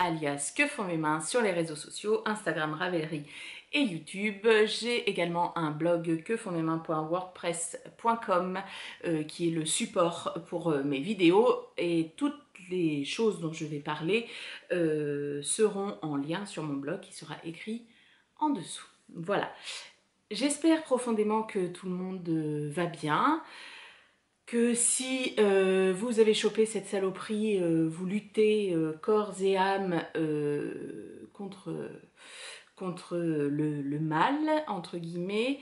alias Que font mes mains sur les réseaux sociaux, Instagram, Ravelry et YouTube. J'ai également un blog quefont-mes-mains.wordpress.com qui est le support pour mes vidéos, et toutes les choses dont je vais parler seront en lien sur mon blog qui sera écrit en dessous. Voilà. J'espère profondément que tout le monde va bien, que si vous avez chopé cette saloperie, vous luttez corps et âme contre le mal, entre guillemets.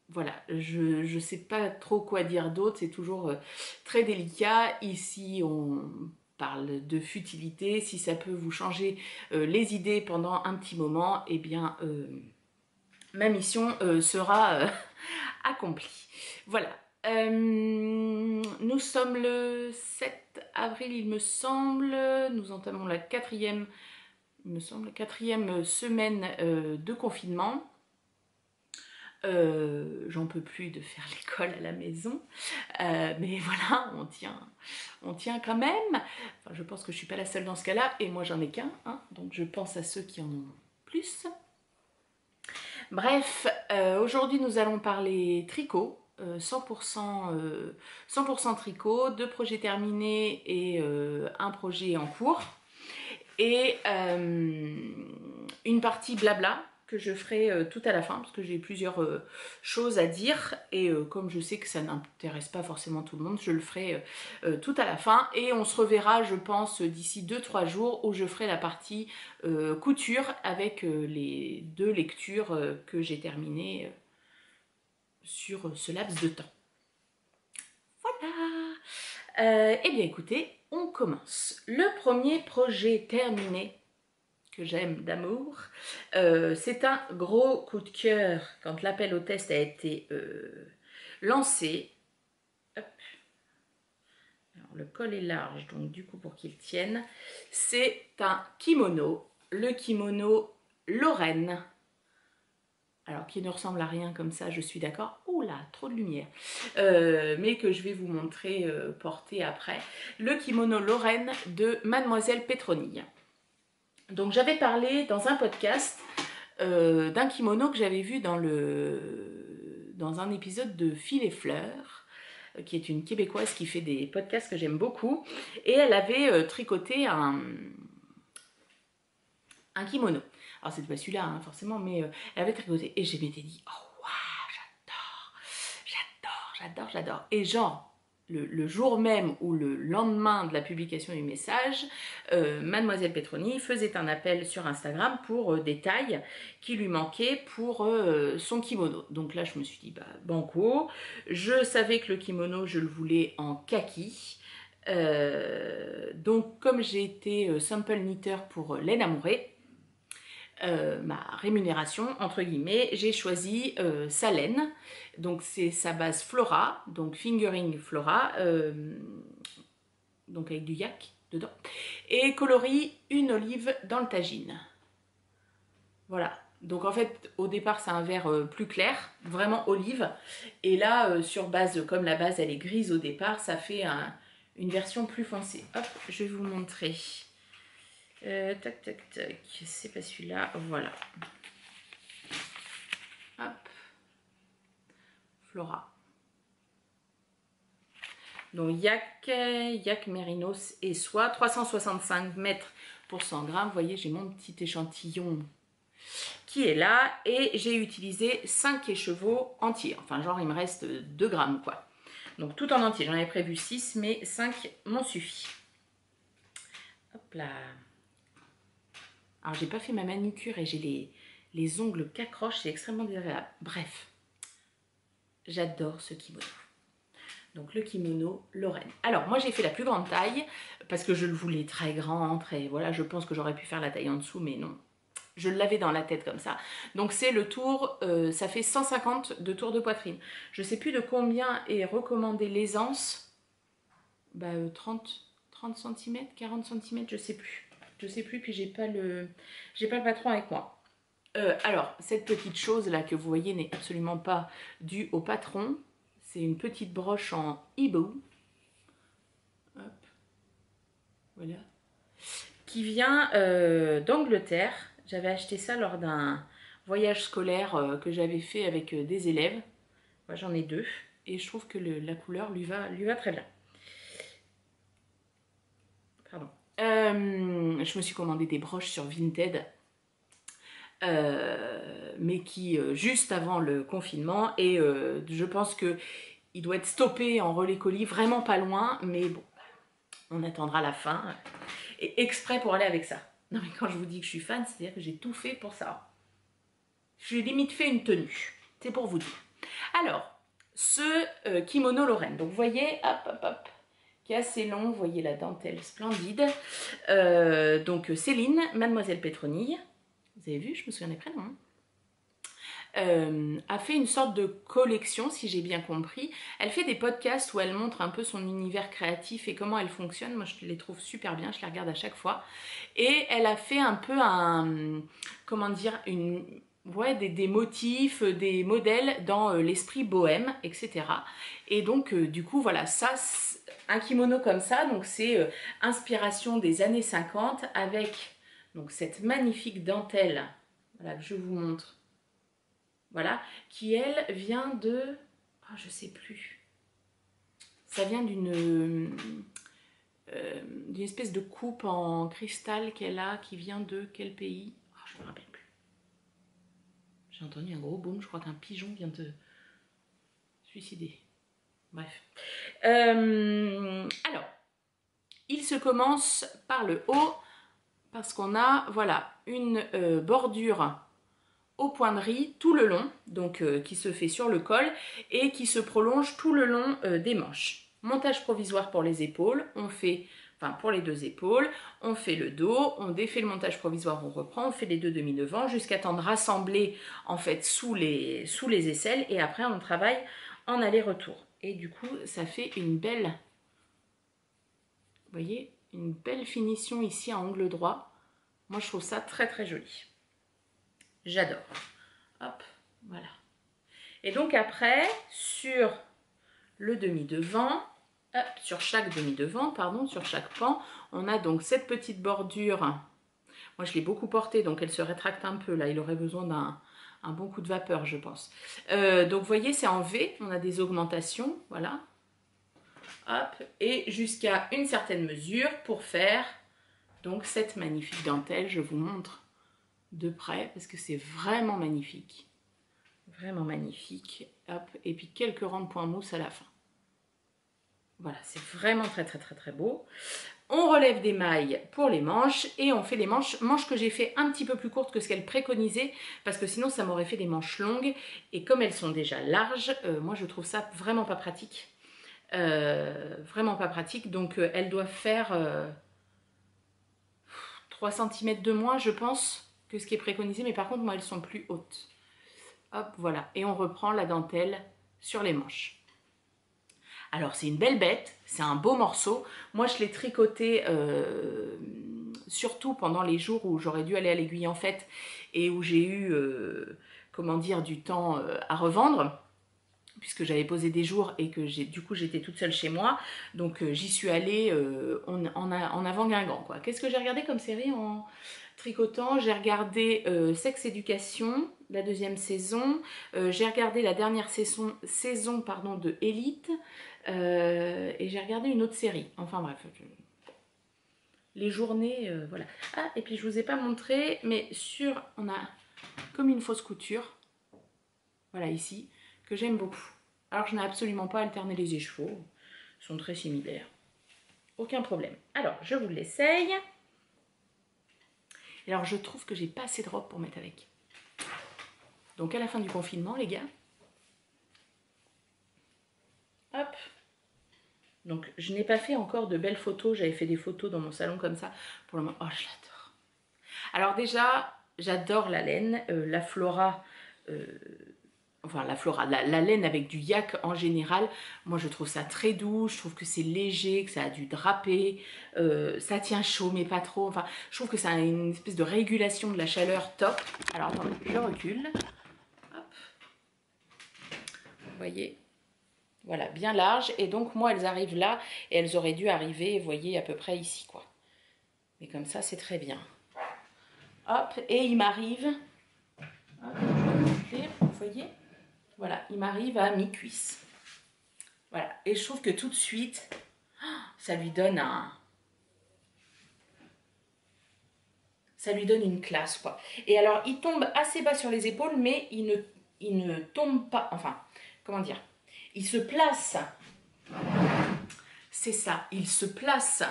Voilà, je ne sais pas trop quoi dire d'autre, c'est toujours très délicat. Ici, on parle de futilité. Si ça peut vous changer les idées pendant un petit moment, eh bien, ma mission sera accomplie. Voilà. Nous sommes le 7 avril, il me semble. Nous entamons la quatrième semaine de confinement. J'en peux plus de faire l'école à la maison, mais voilà, on tient quand même. Enfin, je pense que je suis pas la seule dans ce cas-là, et moi j'en ai qu'un, hein, donc je pense à ceux qui en ont plus. Bref, aujourd'hui nous allons parler tricot, 100% tricot, 2 projets terminés et un projet en cours, et une partie blabla que je ferai tout à la fin, parce que j'ai plusieurs choses à dire, et comme je sais que ça n'intéresse pas forcément tout le monde, je le ferai tout à la fin, et on se reverra, je pense, d'ici 2-3 jours, où je ferai la partie couture avec les 2 lectures que j'ai terminées sur ce laps de temps. Voilà. Eh bien écoutez, on commence. Le premier projet terminé que j'aime d'amour, c'est un gros coup de cœur quand l'appel au test a été lancé. Hop. Alors, le col est large, donc du coup pour qu'il tienne, c'est un kimono, le kimono Lorraine. Alors, qui ne ressemble à rien comme ça, je suis d'accord. Oh là, trop de lumière. Mais que je vais vous montrer porter après. Le kimono Lorraine de Mademoiselle Pétronille. Donc, j'avais parlé dans un podcast d'un kimono que j'avais vu dans un épisode de Fil et Fleurs, qui est une Québécoise qui fait des podcasts que j'aime beaucoup. Et elle avait tricoté un kimono. Alors, c'est pas celui-là, hein, forcément, mais elle avait tricoté. Et je m'étais dit, oh, waouh, j'adore. Et genre, le jour même ou le lendemain de la publication du message, Mademoiselle Pétronille faisait un appel sur Instagram pour des tailles qui lui manquaient pour son kimono. Donc là, je me suis dit, bah, banco. Je savais que le kimono, je le voulais en kaki. Donc, comme j'ai été sample knitter pour Laine Amourée, ma rémunération, entre guillemets, j'ai choisi sa laine. Donc c'est sa base Flora, donc fingering Flora, donc avec du yak dedans, et coloris une olive dans le tagine. Voilà. Donc en fait, au départ, c'est un vert plus clair, vraiment olive. Et là, sur base, comme la base, elle est grise au départ, ça fait une version plus foncée. Hop, je vais vous montrer. Tac, c'est pas celui-là, voilà. Hop. Flora. Donc yak mérinos et soie, 365 mètres pour 100 grammes. Vous voyez, j'ai mon petit échantillon qui est là, et j'ai utilisé 5 écheveaux entiers. Enfin, genre, il me reste 2 grammes, quoi. Donc, tout en entier. J'en avais prévu 6, mais 5 m'ont suffi. Hop là. Alors, j'ai pas fait ma manucure et j'ai les ongles qui accrochent. C'est extrêmement désagréable. Bref, j'adore ce kimono. Donc le kimono Lorraine. Alors moi j'ai fait la plus grande taille parce que je le voulais très grand, très voilà, je pense que j'aurais pu faire la taille en dessous, mais non. Je l'avais dans la tête comme ça. Donc c'est le tour, ça fait 150 de tour de poitrine. Je sais plus de combien est recommandé l'aisance. Bah 30 cm, 40 cm, je sais plus. Je sais plus, puis j'ai pas le patron avec moi. Alors, cette petite chose là que vous voyez n'est absolument pas due au patron. C'est une petite broche en hibou. Hop. Voilà. qui vient d'Angleterre. J'avais acheté ça lors d'un voyage scolaire que j'avais fait avec des élèves. Moi, j'en ai 2 et je trouve que la couleur lui va très bien. Pardon. Je me suis commandé des broches sur Vinted, mais qui juste avant le confinement, et je pense que il doit être stoppé en relais colis, vraiment pas loin, mais bon, on attendra la fin, et exprès pour aller avec ça. Non mais quand je vous dis que je suis fan, c'est-à-dire que j'ai tout fait pour ça. J'ai limite fait une tenue, c'est pour vous dire. Alors, ce kimono Lorraine, donc vous voyez, hop, hop, hop, qui est assez long, vous voyez la dentelle splendide. Donc Céline, Mademoiselle Pétronille, vous avez vu, je me souviens des prénoms, a fait une sorte de collection, si j'ai bien compris. Elle fait des podcasts où elle montre un peu son univers créatif et comment elle fonctionne. Moi, je les trouve super bien, je les regarde à chaque fois. Et elle a fait un peu comment dire, des motifs, des modèles dans l'esprit bohème, etc. Et donc, du coup, voilà, ça, un kimono comme ça, donc c'est inspiration des années 50 avec donc cette magnifique dentelle, voilà, que je vous montre. Voilà, qui elle vient de... Oh, je sais plus. Ça vient d'une espèce de coupe en cristal qu'elle a, qui vient de quel pays? Oh, je ne me rappelle plus. J'ai entendu un gros boom, je crois qu'un pigeon vient de suicider. Bref. Alors, il se commence par le haut, parce qu'on a, voilà, une bordure au point de riz tout le long, donc qui se fait sur le col et qui se prolonge tout le long des manches. Montage provisoire pour les épaules, on fait, enfin pour les 2 épaules, on fait le dos, on défait le montage provisoire, on reprend, on fait les 2 demi-devants jusqu'à temps de rassembler en fait sous les aisselles et après on travaille en aller-retour. Et du coup ça fait une belle, vous voyez, une belle finition ici à angle droit. Moi je trouve ça très très joli. J'adore. Hop, voilà. Et donc après, sur le demi-devant, sur chaque demi-devant, pardon, sur chaque pan, on a donc cette petite bordure. Moi, je l'ai beaucoup portée, donc elle se rétracte un peu. Là, il aurait besoin d'un bon coup de vapeur, je pense. Donc, vous voyez, c'est en V. On a des augmentations, voilà. Hop, et jusqu'à une certaine mesure pour faire donc cette magnifique dentelle. Je vous montre de près parce que c'est vraiment magnifique. Vraiment magnifique. Hop, et puis quelques rangs de points mousse à la fin. Voilà, c'est vraiment très très très très beau. On relève des mailles pour les manches et on fait les manches que j'ai fait un petit peu plus courtes que ce qu'elle préconisait parce que sinon ça m'aurait fait des manches longues et comme elles sont déjà larges, moi je trouve ça vraiment pas pratique. Vraiment pas pratique, donc elles doivent faire 3 cm de moins je pense que ce qui est préconisé, mais par contre moi elles sont plus hautes. Hop, voilà, et on reprend la dentelle sur les manches. Alors c'est une belle bête, c'est un beau morceau. Moi je l'ai tricoté surtout pendant les jours où j'aurais dû aller à l'aiguille en fête et où j'ai eu, comment dire, du temps à revendre, puisque j'avais posé des jours et que du coup j'étais toute seule chez moi. Donc j'y suis allée en avant Guingamp, quoi. Qu'est-ce que j'ai regardé comme série en tricotant? J'ai regardé Sex Education, la 2e saison. J'ai regardé la dernière saison pardon, de Elite. Et j'ai regardé une autre série. Enfin bref, les journées, voilà. Ah, et puis je vous ai pas montré, mais on a comme une fausse couture, voilà ici, que j'aime beaucoup. Alors je n'ai absolument pas alterné les écheveaux, ils sont très similaires. Aucun problème. Alors, je vous l'essaye. Alors, je trouve que j'ai pas assez de robe pour mettre avec. Donc, à la fin du confinement, les gars. Hop. Donc, je n'ai pas fait encore de belles photos. J'avais fait des photos dans mon salon comme ça. Pour le moment, oh, je l'adore. Alors déjà, j'adore la laine. La Flora... Enfin, la laine avec du yak en général, moi je trouve ça très doux, je trouve que c'est léger, que ça a du drapé, ça tient chaud mais pas trop, enfin je trouve que ça a une espèce de régulation de la chaleur top. Alors attendez, je recule, hop, vous voyez, voilà, bien large, et donc moi elles arrivent là, et elles auraient dû arriver, vous voyez, à peu près ici quoi. Mais comme ça, c'est très bien. Hop, et il m'arrive, vous voyez, voilà, il m'arrive à mi-cuisse. Voilà, et je trouve que tout de suite, ça lui donne une classe, quoi. Et alors, il tombe assez bas sur les épaules, mais il ne tombe pas, enfin, comment dire, il se place, c'est ça, il se place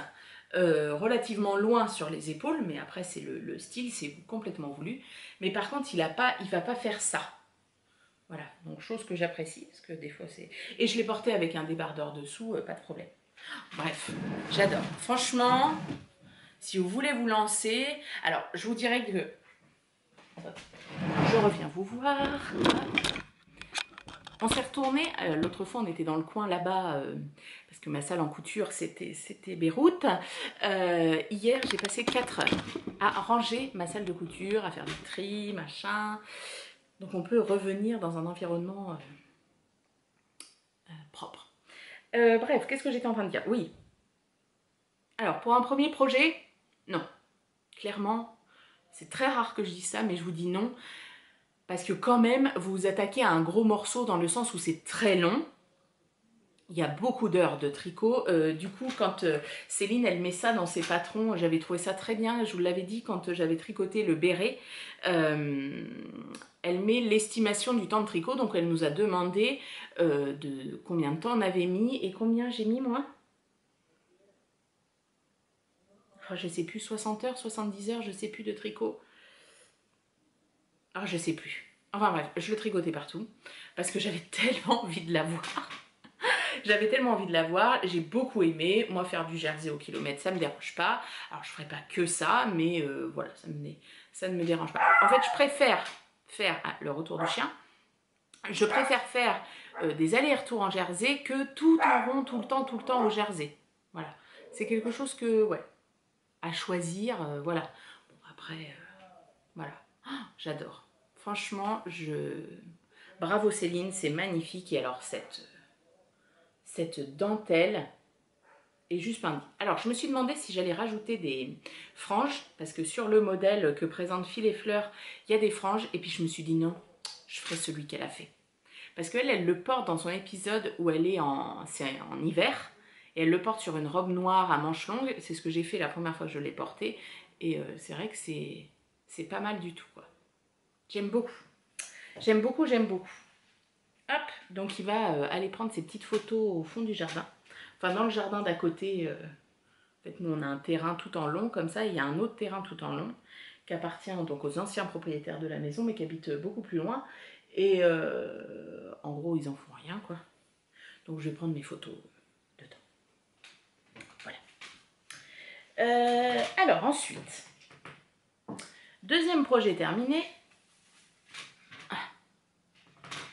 relativement loin sur les épaules, mais après, c'est le style, c'est complètement voulu. Mais par contre, il va pas faire ça. Voilà, donc chose que j'apprécie, parce que des fois c'est... Et je l'ai porté avec un débardeur dessous, pas de problème. Bref, j'adore. Franchement, si vous voulez vous lancer... Alors, je vous dirais que... Je reviens vous voir. On s'est retourné, l'autre fois on était dans le coin là-bas, parce que ma salle en couture c'était Beyrouth. Hier j'ai passé 4 heures à ranger ma salle de couture, à faire du tri, machin... Donc on peut revenir dans un environnement propre. Bref, qu'est-ce que j'étais en train de dire? Oui. Alors, pour un premier projet, non. Clairement, c'est très rare que je dise ça, mais je vous dis non. Parce que quand même, vous vous attaquez à un gros morceau dans le sens où c'est très long. Il y a beaucoup d'heures de tricot. Du coup, quand Céline, elle met ça dans ses patrons, j'avais trouvé ça très bien. Je vous l'avais dit quand j'avais tricoté le béret. Elle met l'estimation du temps de tricot. Donc, elle nous a demandé de combien de temps on avait mis et combien j'ai mis, moi. Enfin, je sais plus, 60 heures, 70 heures, je sais plus de tricot. Ah, je sais plus. Enfin bref, je le tricotais partout parce que j'avais tellement envie de l'avoir. J'avais tellement envie de l'avoir, j'ai beaucoup aimé. Moi, faire du jersey au kilomètre, ça me dérange pas. Alors, je ferai pas que ça, mais voilà, ça ne me dérange pas. En fait, je préfère faire le retour du chien. Je préfère faire des allers-retours en jersey que tout en rond, tout le temps au jersey. Voilà, c'est quelque chose que, ouais, à choisir, voilà. Bon, après, voilà, oh, j'adore. Franchement, bravo Céline, c'est magnifique. Et alors, cette dentelle est juste splendide. Alors, je me suis demandé si j'allais rajouter des franges, parce que sur le modèle que présente Fil et Fleurs, il y a des franges, et puis je me suis dit non, je ferai celui qu'elle a fait. Parce qu'elle, elle le porte dans son épisode où elle est c'est en hiver, et elle le porte sur une robe noire à manches longues. C'est ce que j'ai fait la première fois que je l'ai porté, et c'est vrai que c'est pas mal du tout, quoi. J'aime beaucoup. J'aime beaucoup, j'aime beaucoup. Hop, donc il va aller prendre ses petites photos au fond du jardin. Enfin, dans le jardin d'à côté, en fait, nous on a un terrain tout en long, comme ça, il y a un autre terrain tout en long, qui appartient donc aux anciens propriétaires de la maison, mais qui habitent beaucoup plus loin. Et en gros, ils en font rien, quoi. Donc je vais prendre mes photos dedans. Voilà. Alors ensuite, deuxième projet terminé.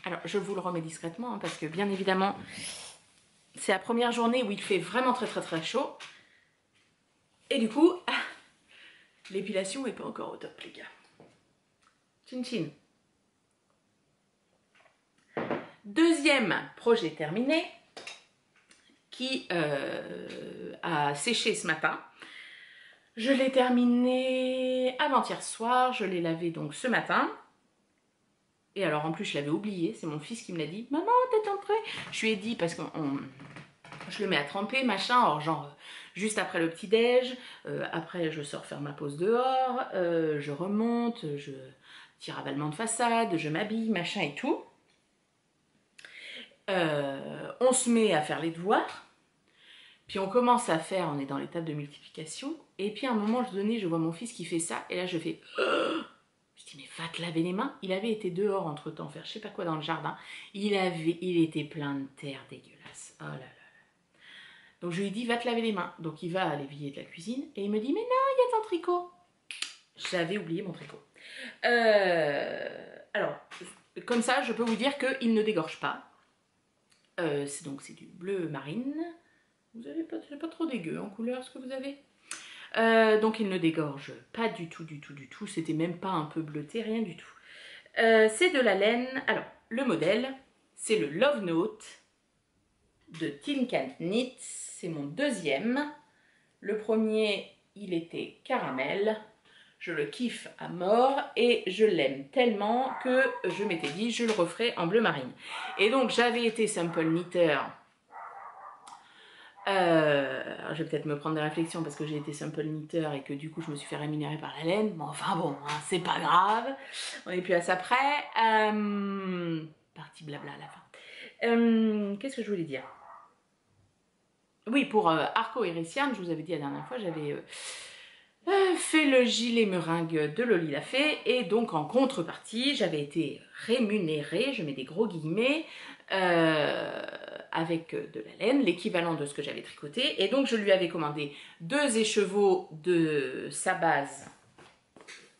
Alors, je vous le remets discrètement, hein, parce que bien évidemment, c'est la première journée où il fait vraiment très très très chaud. Et du coup, l'épilation n'est pas encore au top, les gars. Chin chin. Deuxième projet terminé, qui a séché ce matin. Je l'ai terminé avant-hier soir, je l'ai lavé donc ce matin. Et alors en plus je l'avais oublié, c'est mon fils qui me l'a dit. Maman, t'es entrée? Je lui ai dit parce que je le mets à tremper, machin, alors genre juste après le petit-déj, après je sors faire ma pause dehors, je remonte, je tire avalement de façade, je m'habille, machin et tout. On se met à faire les devoirs, puis on commence à faire, on est dans l'étape de multiplication, et puis à un moment donné, je vois mon fils qui fait ça, et là je fais... Je dis, mais va te laver les mains. Il avait été dehors entre-temps faire je sais pas quoi dans le jardin. Il était plein de terre dégueulasse. Oh là là. Donc je lui ai dit, va te laver les mains. Donc il va à l'évier de la cuisine et il me dit, mais non, il y a ton tricot. J'avais oublié mon tricot. Alors, comme ça, je peux vous dire qu'il ne dégorge pas. C'est du bleu marine. Vous avez pas trop dégueu en couleur, ce que vous avez. Donc il ne dégorge pas du tout, du tout, du tout. C'était même pas un peu bleuté, rien du tout. C'est de la laine. Alors, le modèle, c'est le Love Note de Tin Can Knit. C'est mon deuxième. Le premier, il était caramel. Je le kiffe à mort et je l'aime tellement que je m'étais dit je le referai en bleu marine. Et donc j'avais été sample knitter. Alors je vais peut-être me prendre des réflexions parce que j'ai été sample knitter et que du coup je me suis fait rémunérer par la laine. Bon, enfin bon, hein, c'est pas grave. On est plus à ça près. Partie blabla à la fin. Qu'est-ce que je voulais dire? Oui, pour Arco Hériciane, je vous avais dit la dernière fois, j'avais fait le gilet meringue de Loli Lafay et donc en contrepartie, j'avais été rémunérée, je mets des gros guillemets, avec de la laine, l'équivalent de ce que j'avais tricoté. Et donc je lui avais commandé 2 écheveaux de sa base.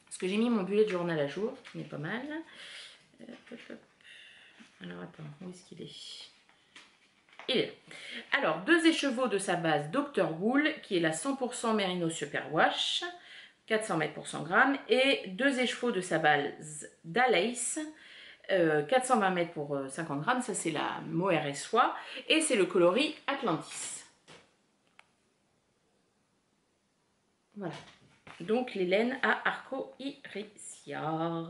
Parce que j'ai mis mon bullet journal à jour, qui n'est pas mal. Alors attends, où est-ce qu'il est? Il est là. Alors, 2 écheveaux de sa base Dr. Wool, qui est la 100% Merino Superwash, 400 mètres pour 100 grammes, et 2 écheveaux de sa base Dalace, 420 mètres pour 50 grammes, ça c'est la mohair et soie, et c'est le coloris Atlantis. Voilà. Donc les laines à Arco Hériciane.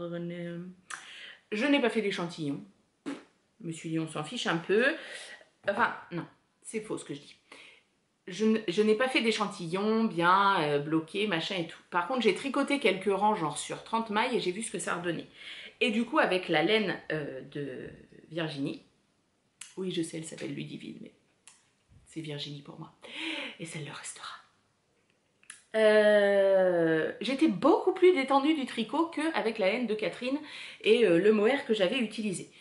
Je n'ai pas fait d'échantillon. Je me suis dit on s'en fiche un peu. Enfin, non, c'est faux ce que je dis. Je n'ai pas fait d'échantillon bien bloqué, machin et tout. Par contre, j'ai tricoté quelques rangs, genre sur 30 mailles, et j'ai vu ce que ça redonnait. Et du coup, avec la laine de Virginie, oui, je sais, elle s'appelle Ludivine, mais c'est Virginie pour moi. Et ça le restera. J'étais beaucoup plus détendue du tricot qu'avec la laine de Catherine et le mohair que j'avais utilisé.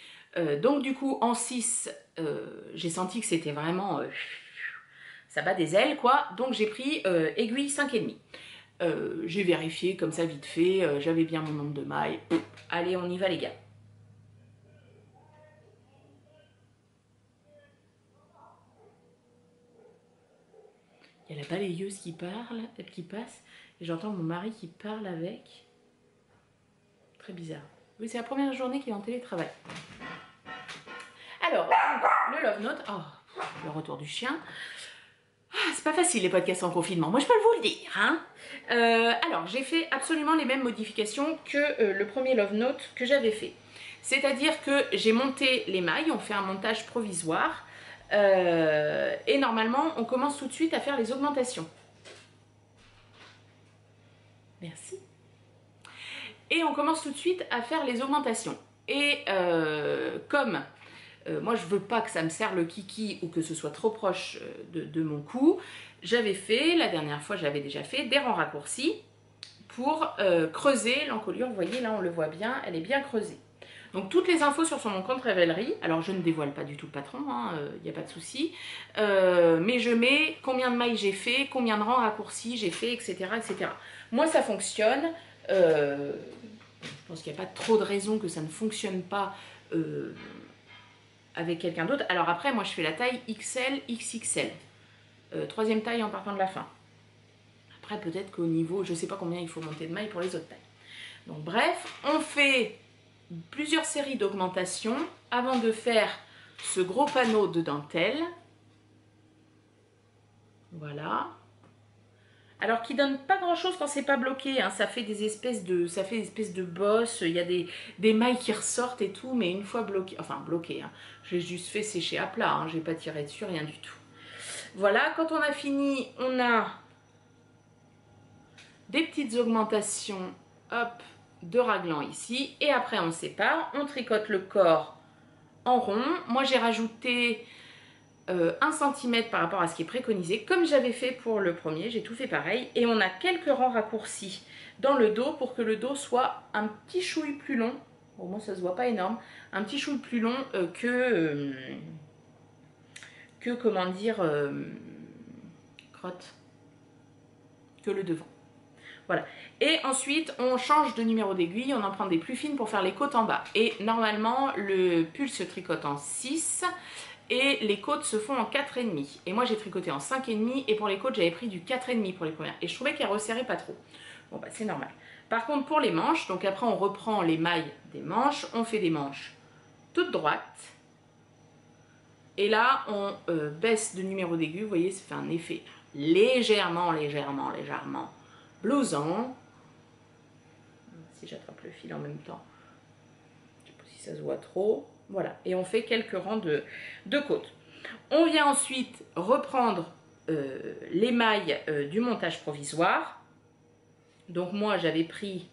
Donc du coup, en 6, j'ai senti que c'était vraiment... ça bat des ailes, quoi. Donc j'ai pris aiguille 5,5. J'ai vérifié comme ça vite fait, j'avais bien mon nombre de mailles. Allez, on y va les gars. Il y a la balayeuse qui passe, et j'entends mon mari qui parle avec. Très bizarre. Oui, c'est la première journée qu'il est en télétravail. Alors, le Love Note, oh, le retour du chien. C'est pas facile les podcasts en confinement, moi je peux vous le dire. Hein. Alors, j'ai fait absolument les mêmes modifications que le premier Love Note que j'avais fait. C'est-à-dire que j'ai monté les mailles, on fait un montage provisoire. Et normalement, on commence tout de suite à faire les augmentations. Merci. Et on commence tout de suite à faire les augmentations. Et comme moi, je veux pas que ça me serre le kiki ou que ce soit trop proche de mon cou, j'avais fait, la dernière fois, j'avais déjà fait des rangs raccourcis pour creuser l'encolure. Vous voyez, là, on le voit bien, elle est bien creusée. Donc toutes les infos sur mon compte Ravelry, alors je ne dévoile pas du tout le patron, il n'y a pas de souci, mais je mets combien de mailles j'ai fait, combien de rangs raccourcis j'ai fait, etc., etc. Moi ça fonctionne, je pense qu'il n'y a pas trop de raison que ça ne fonctionne pas avec quelqu'un d'autre. Alors après moi je fais la taille XL, XXL, troisième taille en partant de la fin. Après peut-être qu'au niveau, je ne sais pas combien il faut monter de mailles pour les autres tailles. Donc bref, on fait plusieurs séries d'augmentation avant de faire ce gros panneau de dentelle. Voilà. Alors qui donne pas grand chose quand c'est pas bloqué, hein. Ça fait des espèces de bosses, il y a des mailles qui ressortent et tout, mais une fois bloqué, enfin bloqué, hein. J'ai juste fait sécher à plat, hein. J'ai pas tiré dessus, rien du tout. Voilà, quand on a fini, on a des petites augmentations, hop, de raglan ici, et après on sépare, on tricote le corps en rond. Moi j'ai rajouté 1 cm par rapport à ce qui est préconisé, comme j'avais fait pour le premier, j'ai tout fait pareil, et on a quelques rangs raccourcis dans le dos pour que le dos soit un petit chouille plus long. Bon, moi ça se voit pas énorme, un petit chouille plus long que comment dire, crotte, que le devant. Voilà. Et ensuite, on change de numéro d'aiguille, on en prend des plus fines pour faire les côtes en bas. Et normalement, le pull se tricote en 6 et les côtes se font en 4,5. Et moi, j'ai tricoté en 5,5 et pour les côtes, j'avais pris du 4,5 pour les premières. Et je trouvais qu'elles resserraient pas trop. Bon, bah c'est normal. Par contre, pour les manches, donc après, on reprend les mailles des manches, on fait des manches toutes droites. Et là, on baisse de numéro d'aiguille, vous voyez, ça fait un effet légèrement blousant. Si j'attrape le fil en même temps, je ne sais pas si ça se voit trop. Voilà, et on fait quelques rangs de côtes. On vient ensuite reprendre l'émail du montage provisoire. Donc moi j'avais pris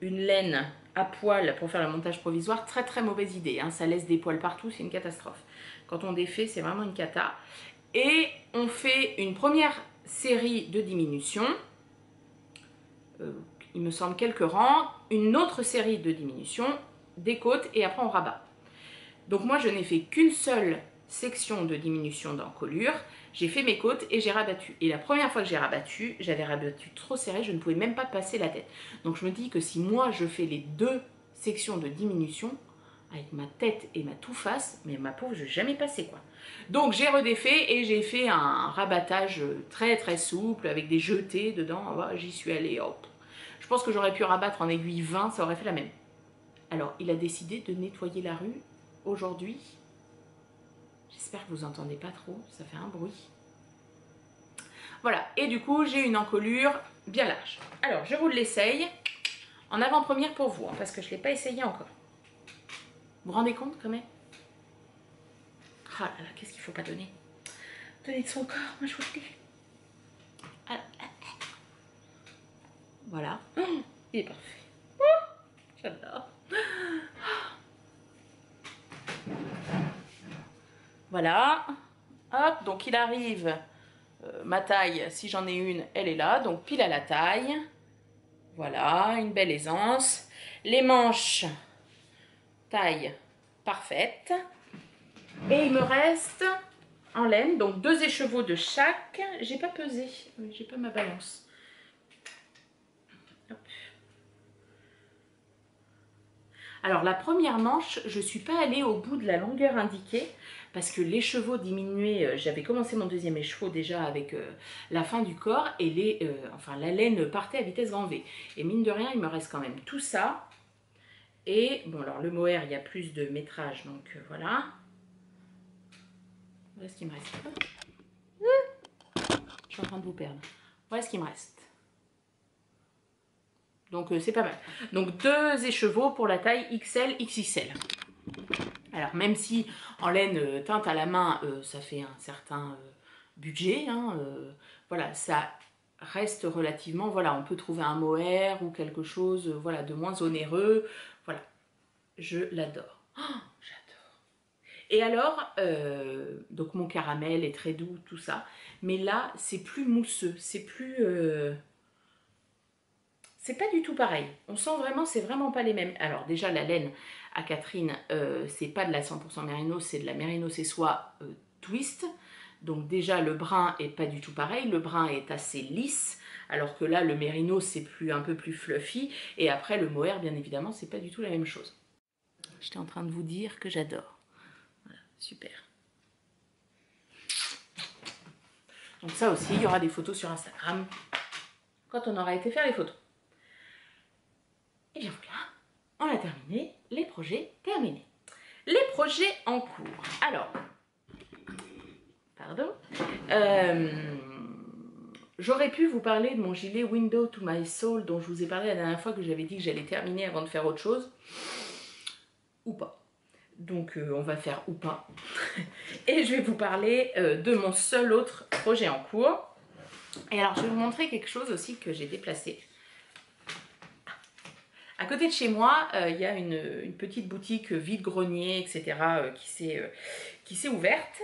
une laine à poil pour faire le montage provisoire. Très mauvaise idée, hein. Ça laisse des poils partout, c'est une catastrophe. Quand on défait, c'est vraiment une cata. Et on fait une première série de diminutions, il me semble quelques rangs, une autre série de diminutions, des côtes, et après on rabat. Donc moi je n'ai fait qu'une seule section de diminution d'encolure, j'ai fait mes côtes et j'ai rabattu. Et la première fois que j'ai rabattu, j'avais rabattu trop serré, je ne pouvais même pas passer la tête. Donc je me dis que si moi je fais les 2 sections de diminution, avec ma tête et ma tout face, mais ma pauvre, je ne vais jamais passer quoi. Donc j'ai redéfait et j'ai fait un rabattage très souple avec des jetés dedans. Voilà, j'y suis allée, hop. Je pense que j'aurais pu rabattre en aiguille 20, ça aurait fait la même. Alors il a décidé de nettoyer la rue aujourd'hui. J'espère que vous n'entendez pas trop, ça fait un bruit. Voilà, et du coup j'ai une encolure bien large. Alors je vous l'essaye en avant-première pour vous, hein, parce que je ne l'ai pas essayé encore. Vous vous rendez compte quand même? Ah là là, qu'est-ce qu'il ne faut pas donner? Donner de son corps, moi je vois plus. Voilà, il est parfait. J'adore. Voilà, hop, donc il arrive, ma taille, si j'en ai une, elle est là, donc pile à la taille. Voilà, une belle aisance. Les manches, taille parfaite. Et il me reste en laine, donc 2 écheveaux de chaque. J'ai pas pesé, j'ai pas ma balance. Hop. Alors la première manche, je ne suis pas allée au bout de la longueur indiquée parce que l'écheveau diminuait, j'avais commencé mon 2e écheveau déjà avec la fin du corps et la laine partait à vitesse grand V. Et mine de rien, il me reste quand même tout ça. Et bon, alors le mohair, il y a plus de métrage, donc voilà. Voilà ce qu'il me reste. Je suis en train de vous perdre. Voilà ce qu'il me reste. Donc c'est pas mal. Donc 2 écheveaux pour la taille XL, XXL. Alors même si en laine teinte à la main, ça fait un certain budget, hein, voilà, ça reste relativement, voilà, on peut trouver un mohair ou quelque chose, voilà, de moins onéreux. Voilà, je l'adore. Oh, j'adore. Et alors, donc mon caramel est très doux, tout ça. Mais là, c'est plus mousseux, c'est plus... c'est pas du tout pareil. On sent vraiment, c'est vraiment pas les mêmes. Alors déjà, la laine à Catherine, c'est pas de la 100% Mérinos, c'est de la Mérinos et soie twist. Donc déjà, le brun est pas du tout pareil. Le brun est assez lisse, alors que là, le Mérinos, c'est un peu plus fluffy. Et après, le mohair, bien évidemment, c'est pas du tout la même chose. J'étais en train de vous dire que j'adore. Voilà, super. Donc ça aussi, il y aura des photos sur Instagram quand on aura été faire les photos. Et bien voilà, on a terminé, les projets terminés. Les projets en cours. Alors, pardon, j'aurais pu vous parler de mon gilet Window to My Soul dont je vous ai parlé la dernière fois, que j'avais dit que j'allais terminer avant de faire autre chose. Ou pas. Donc on va faire ou pas. Et je vais vous parler de mon seul autre projet en cours. Et alors je vais vous montrer quelque chose aussi que j'ai déplacé. À côté de chez moi, il y a une petite boutique vide-grenier, etc. qui s'est ouverte.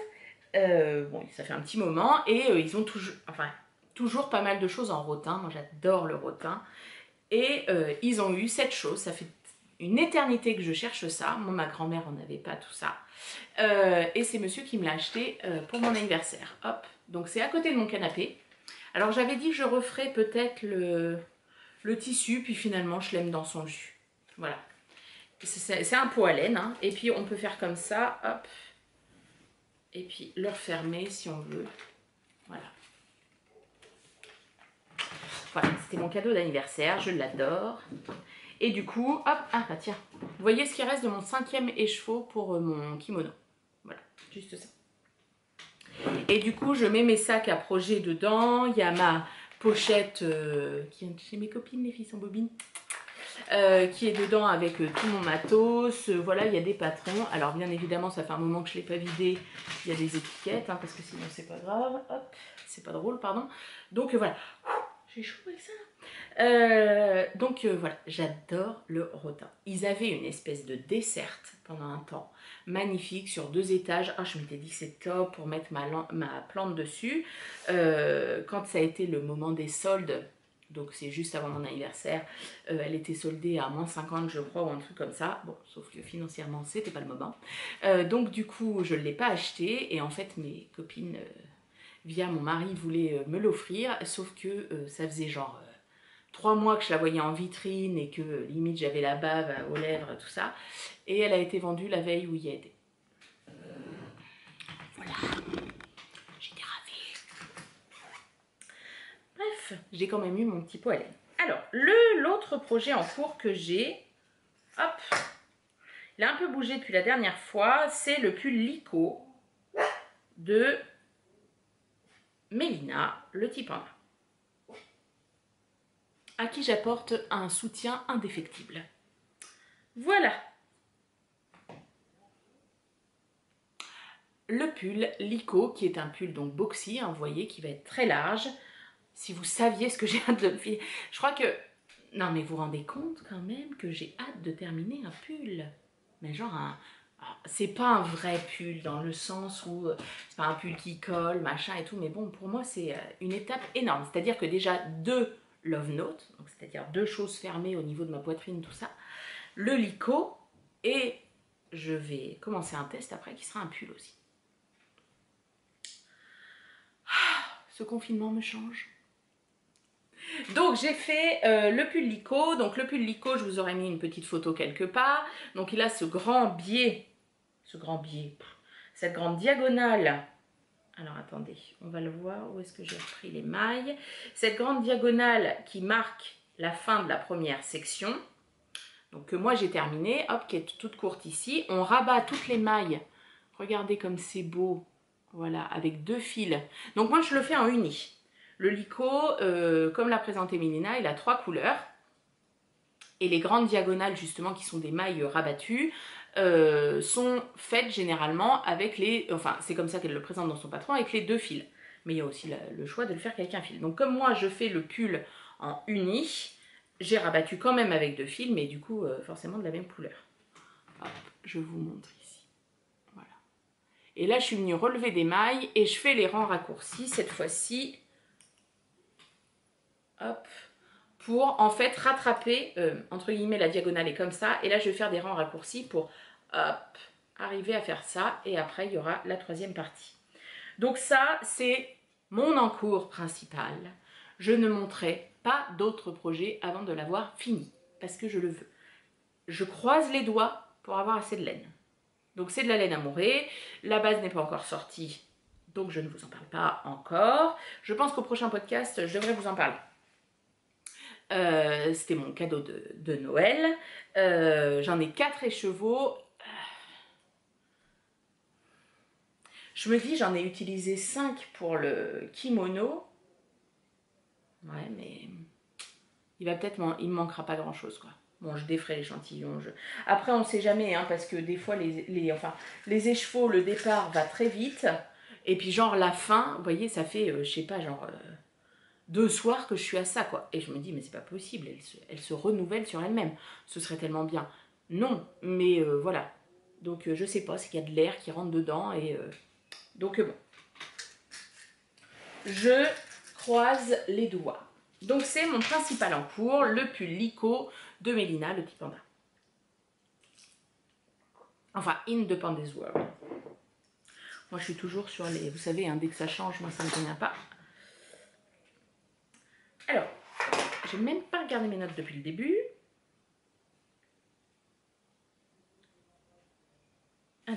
Bon, ça fait un petit moment et ils ont toujours pas mal de choses en rotin. Moi, j'adore le rotin. Et ils ont eu cette chose. Ça fait une éternité que je cherche ça. Moi, ma grand-mère, on n'avait pas tout ça. Et c'est monsieur qui me l'a acheté pour mon anniversaire. Hop. Donc, c'est à côté de mon canapé. Alors, j'avais dit que je referais peut-être le tissu, puis finalement je l'aime dans son jus. Voilà. C'est un pot à laine, hein. Et puis on peut faire comme ça, hop. Et puis le refermer si on veut. Voilà. Voilà, c'était mon cadeau d'anniversaire, je l'adore. Et du coup, hop, ah bah tiens, vous voyez ce qui reste de mon 5e écheveau pour mon kimono. Voilà, juste ça. Et du coup, je mets mes sacs à projet dedans. Il y a ma pochette qui est chez mes copines, les filles sans bobine. Qui est dedans avec tout mon matos. Voilà, il y a des patrons. Alors bien évidemment, ça fait un moment que je ne l'ai pas vidé. Il y a des étiquettes, hein, parce que sinon c'est pas grave. Hop, c'est pas drôle, pardon. Donc voilà. J'ai chaud avec ça. Voilà, j'adore le rotin. Ils avaient une espèce de desserte pendant un temps, magnifique, sur 2 étages. Ah, je m'étais dit c'est top pour mettre ma plante dessus. Quand ça a été le moment des soldes, donc c'est juste avant mon anniversaire, elle était soldée à -50 je crois, ou un truc comme ça. Bon, sauf que financièrement c'était pas le moment. Donc du coup je ne l'ai pas acheté, et en fait mes copines via mon mari voulaient me l'offrir, sauf que ça faisait genre 3 mois que je la voyais en vitrine et que limite j'avais la bave aux lèvres, tout ça, et elle a été vendue la veille où il y a été. Voilà, j'étais ravie. Bref, j'ai quand même eu mon petit pot à laine. Alors, l'autre projet en cours que j'ai, hop, il a un peu bougé depuis la dernière fois, c'est le pull Lico de Mélina, le type 1, à qui j'apporte un soutien indéfectible. Voilà. Le pull Lico, qui est un pull donc boxy, hein, vous voyez, qui va être très large. Si vous saviez ce que j'ai hâte de me filer. Je crois que... Non mais vous vous rendez compte quand même que j'ai hâte de terminer un pull. Mais genre un... C'est pas un vrai pull dans le sens où c'est pas un pull qui colle, machin et tout. Mais bon, pour moi c'est une étape énorme. C'est-à-dire que déjà 2 love notes, c'est-à-dire 2 choses fermées au niveau de ma poitrine, tout ça. Le Lico, et je vais commencer un test après qui sera un pull aussi. Ce confinement me change. Donc j'ai fait le pull Lico. Donc le pull Lico, je vous aurais mis une petite photo quelque part. Donc il a ce grand biais, cette grande diagonale. Alors attendez, on va le voir, où est-ce que j'ai repris les mailles. Cette grande diagonale qui marque la fin de la première section. Donc que moi j'ai terminé, hop, qui est toute courte ici. On rabat toutes les mailles. Regardez comme c'est beau. Voilà, avec 2 fils. Donc moi je le fais en uni. Le Lico, comme l'a présenté Mélina, il a 3 couleurs. Et les grandes diagonales, justement, qui sont des mailles rabattues, sont faites généralement avec les... Enfin, c'est comme ça qu'elle le présente dans son patron, avec les 2 fils. Mais il y a aussi le choix de le faire avec un fil. Donc comme moi, je fais le pull en uni, j'ai rabattu quand même avec 2 fils, mais du coup, forcément de la même couleur. Hop, je vous montre ici. Voilà. Et là, je suis venue relever des mailles et je fais les rangs raccourcis cette fois-ci. Hop, pour en fait rattraper entre guillemets la diagonale est comme ça, et là je vais faire des rangs raccourcis pour hop, arriver à faire ça, et après il y aura la 3e partie. Donc ça c'est mon encours principal. Je ne monterai pas d'autres projets avant de l'avoir fini, parce que je le veux. Je croise les doigts pour avoir assez de laine. Donc c'est de la laine amourée, la base n'est pas encore sortie, donc je ne vous en parle pas encore. Je pense qu'au prochain podcast je devrais vous en parler. C'était mon cadeau de Noël. J'en ai 4 écheveaux. Je me dis, j'en ai utilisé 5 pour le kimono. Ouais, mais il me manquera pas grand chose, quoi. Bon, je déferai l'échantillon. Après, on ne sait jamais, hein, parce que des fois, les écheveaux, le départ va très vite. Et puis, genre, la fin, vous voyez, ça fait, je sais pas, genre... 2 soirs que je suis à ça, quoi. Et je me dis, mais c'est pas possible, elle se renouvelle sur elle-même. Ce serait tellement bien. Non, mais voilà. Donc, je sais pas, c'est qu'il y a de l'air qui rentre dedans. Et donc, bon. Je croise les doigts. Donc, c'est mon principal en cours, le pull Lico de Mélina, le type panda. Enfin, in the Panda's World. Moi, je suis toujours sur les... Vous savez, hein, dès que ça change, moi, ça ne me convient pas. Alors, j'ai même pas regardé mes notes depuis le début. Ah non,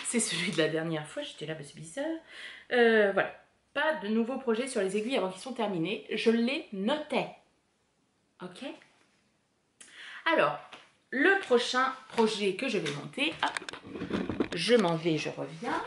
c'est celui de la dernière fois, j'étais là, bah, c'est bizarre. Voilà, pas de nouveaux projets sur les aiguilles avant qu'ils sont terminés. Je les notais. Ok? Alors, le prochain projet que je vais monter, hop, je m'en vais, je reviens.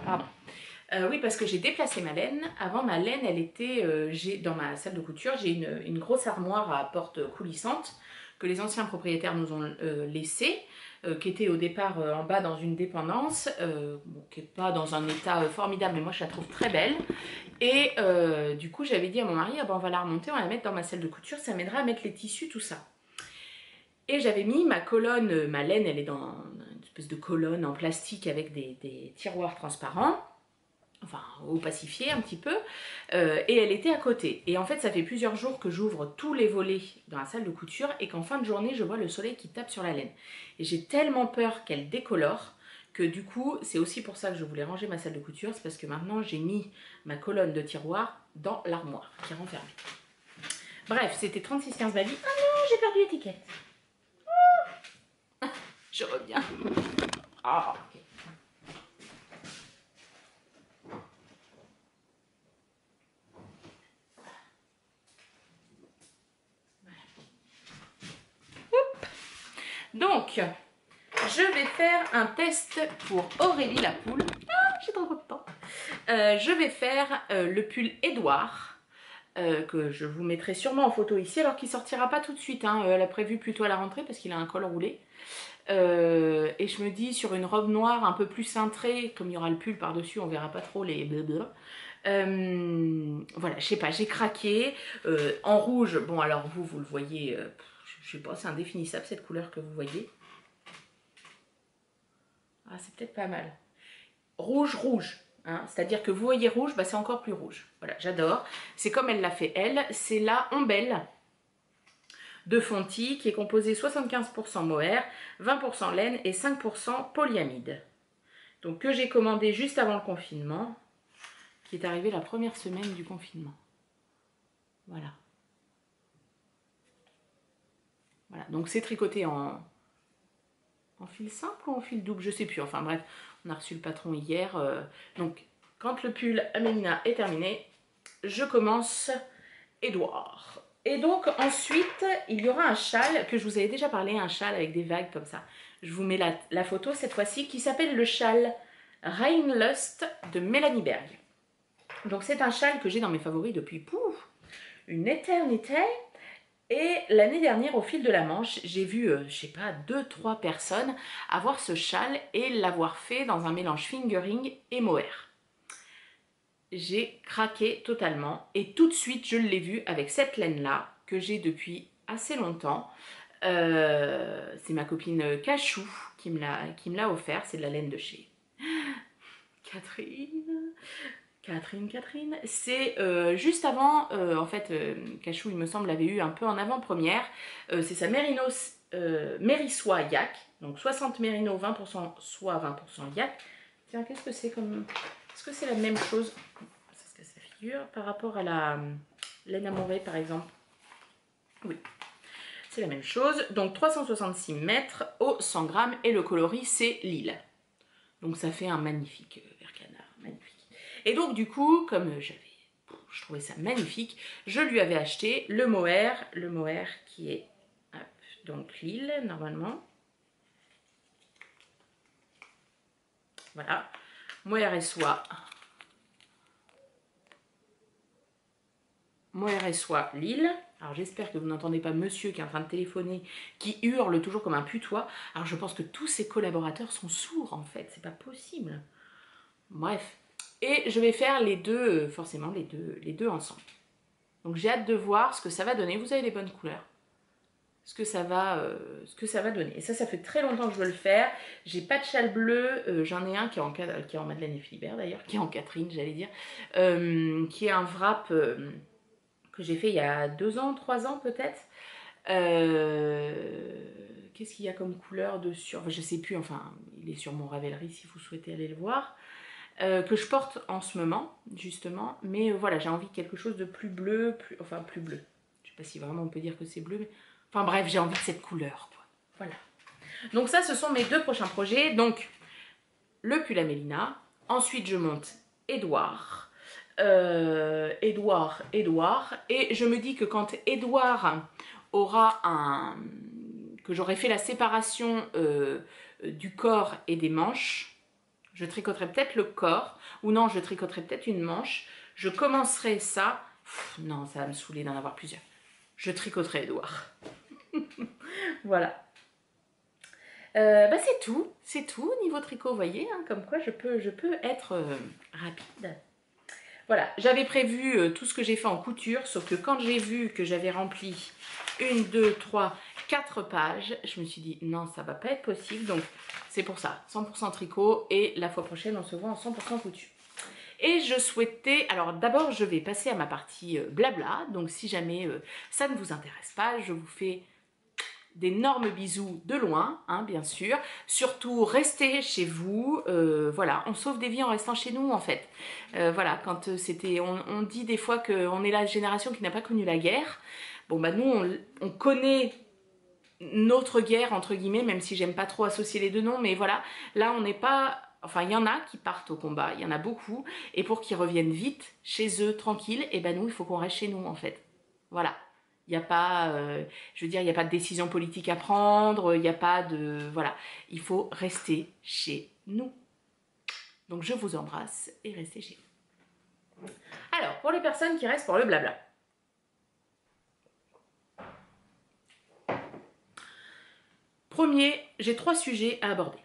Pardon. Oui, parce que j'ai déplacé ma laine. Avant, ma laine, elle était dans ma salle de couture, j'ai une grosse armoire à porte coulissante que les anciens propriétaires nous ont laissée, qui était au départ en bas dans une dépendance, bon, qui n'est pas dans un état formidable, mais moi je la trouve très belle. Et du coup, j'avais dit à mon mari, ah ben, on va la remonter, on va la mettre dans ma salle de couture, ça m'aidera à mettre les tissus, tout ça. Et j'avais mis ma colonne, ma laine, elle est dans une espèce de colonne en plastique avec des tiroirs transparents, enfin opacifiés un petit peu, et elle était à côté. Et en fait, ça fait plusieurs jours que j'ouvre tous les volets dans la salle de couture et qu'en fin de journée, je vois le soleil qui tape sur la laine. Et j'ai tellement peur qu'elle décolore que du coup, c'est aussi pour ça que je voulais ranger ma salle de couture, c'est parce que maintenant, j'ai mis ma colonne de tiroir dans l'armoire qui est renfermée. Bref, c'était 36,15 Bali. Ah non, j'ai perdu l'étiquette. Je reviens. Ah, ok. Donc, je vais faire un test pour Aurélie la poule. Ah, j'ai trop de temps. Je vais faire le pull Édouard, que je vous mettrai sûrement en photo ici, alors qu'il sortira pas tout de suite. Hein. Elle a prévu plutôt à la rentrée parce qu'il a un col roulé. Et je me dis, sur une robe noire un peu plus cintrée, comme il y aura le pull par-dessus, on verra pas trop les blablabla. Voilà, je sais pas, j'ai craqué. En rouge, bon alors vous le voyez, je sais pas, c'est indéfinissable cette couleur que vous voyez. Ah, c'est peut-être pas mal. Rouge, rouge. Hein, c'est-à-dire que vous voyez rouge, bah, c'est encore plus rouge. Voilà, j'adore. C'est comme elle l'a fait elle. C'est la Ombelle de Fonty qui est composée 75% mohair, 20% laine et 5% polyamide. Donc que j'ai commandé juste avant le confinement, qui est arrivé la première semaine du confinement. Voilà. Voilà, donc c'est tricoté en fil simple ou en fil double, je sais plus. Enfin bref, on a reçu le patron hier. Donc quand le pull Amélina est terminé, je commence Édouard. Et donc ensuite, il y aura un châle que je vous avais déjà parlé, un châle avec des vagues comme ça. Je vous mets la photo cette fois-ci qui s'appelle le châle Reinlust de Mélanie Berg. Donc c'est un châle que j'ai dans mes favoris depuis une éternité. Et l'année dernière, au fil de la Manche, j'ai vu, je sais pas, 2-3 personnes avoir ce châle et l'avoir fait dans un mélange fingering et mohair. J'ai craqué totalement et tout de suite, je l'ai vu avec cette laine-là que j'ai depuis assez longtemps. C'est ma copine Cachou qui me l'a offert, c'est de la laine de chez Catherine, c'est juste avant, en fait, Cachou, il me semble, avait eu un peu en avant-première. C'est sa Mérinos Mérissoie Yak, donc 60 Mérino, 20% soie, 20% Yak. Tiens, qu'est-ce que c'est comme... Est-ce que c'est la même chose? C'est ce que ça figure par rapport à la laine amorée, par exemple. Oui, c'est la même chose. Donc 366 mètres au 100 grammes et le coloris, c'est Lille. Donc ça fait un magnifique vert canard, magnifique. Et donc du coup, comme je trouvais ça magnifique, je lui avais acheté le mohair qui est hop, donc Lille normalement. Voilà, mohair et soie. Mohair et soie Lille. Alors j'espère que vous n'entendez pas monsieur qui est en train de téléphoner, qui hurle toujours comme un putois. Alors je pense que tous ses collaborateurs sont sourds en fait, c'est pas possible. Bref. Et je vais faire les deux, forcément les deux ensemble. Donc j'ai hâte de voir ce que ça va donner. Vous avez les bonnes couleurs. Ce que ça va donner. Et ça fait très longtemps que je veux le faire. J'ai pas de châle bleu. J'en ai un qui est en Madeleine et Philibert d'ailleurs, qui est en Catherine, j'allais dire. Qui est un wrap que j'ai fait il y a 2 ans, 3 ans peut-être. Qu'est-ce qu'il y a comme couleur dessus? Enfin, je sais plus, enfin, il est sur mon Ravelry si vous souhaitez aller le voir. Que je porte en ce moment, justement. Mais voilà, j'ai envie de quelque chose de plus bleu, plus bleu. Je sais pas si vraiment on peut dire que c'est bleu, mais... Enfin bref, j'ai envie de cette couleur, quoi. Voilà. Donc ça, ce sont mes 2 prochains projets. Donc, le pull à Mélina. Ensuite, je monte Édouard. Édouard. Et je me dis que quand Édouard aura que j'aurai fait la séparation du corps et des manches, je tricoterai peut-être le corps, ou non, je tricoterai peut-être une manche. Je commencerai ça. Non, ça va me saouler d'en avoir plusieurs. Je tricoterai Édouard. Voilà. C'est tout niveau tricot, vous voyez, hein, comme quoi je peux être rapide. Voilà, j'avais prévu tout ce que j'ai fait en couture, sauf que quand j'ai vu que j'avais rempli 1, 2, 3, 4 pages, je me suis dit non, ça va pas être possible, donc c'est pour ça, 100% tricot, et la fois prochaine on se voit en 100% couture. Et je souhaitais, alors d'abord je vais passer à ma partie blabla, donc si jamais ça ne vous intéresse pas, je vous fais d'énormes bisous de loin, hein, bien sûr. Surtout, restez chez vous. Voilà, on sauve des vies en restant chez nous, en fait. Voilà, quand c'était... On dit des fois qu'on est la génération qui n'a pas connu la guerre. Bon, bah nous, on connaît notre guerre, entre guillemets, même si j'aime pas trop associer les deux noms. Mais voilà, là, on n'est pas... Enfin, il y en a qui partent au combat, il y en a beaucoup. Et pour qu'ils reviennent vite, chez eux, tranquilles, et ben nous, il faut qu'on reste chez nous, en fait. Voilà. Il n'y a pas, je veux dire, il n'y a pas de décision politique à prendre, il n'y a pas de... Voilà, il faut rester chez nous. Donc je vous embrasse et restez chez vous. Alors, pour les personnes qui restent pour le blabla. Premier, j'ai 3 sujets à aborder.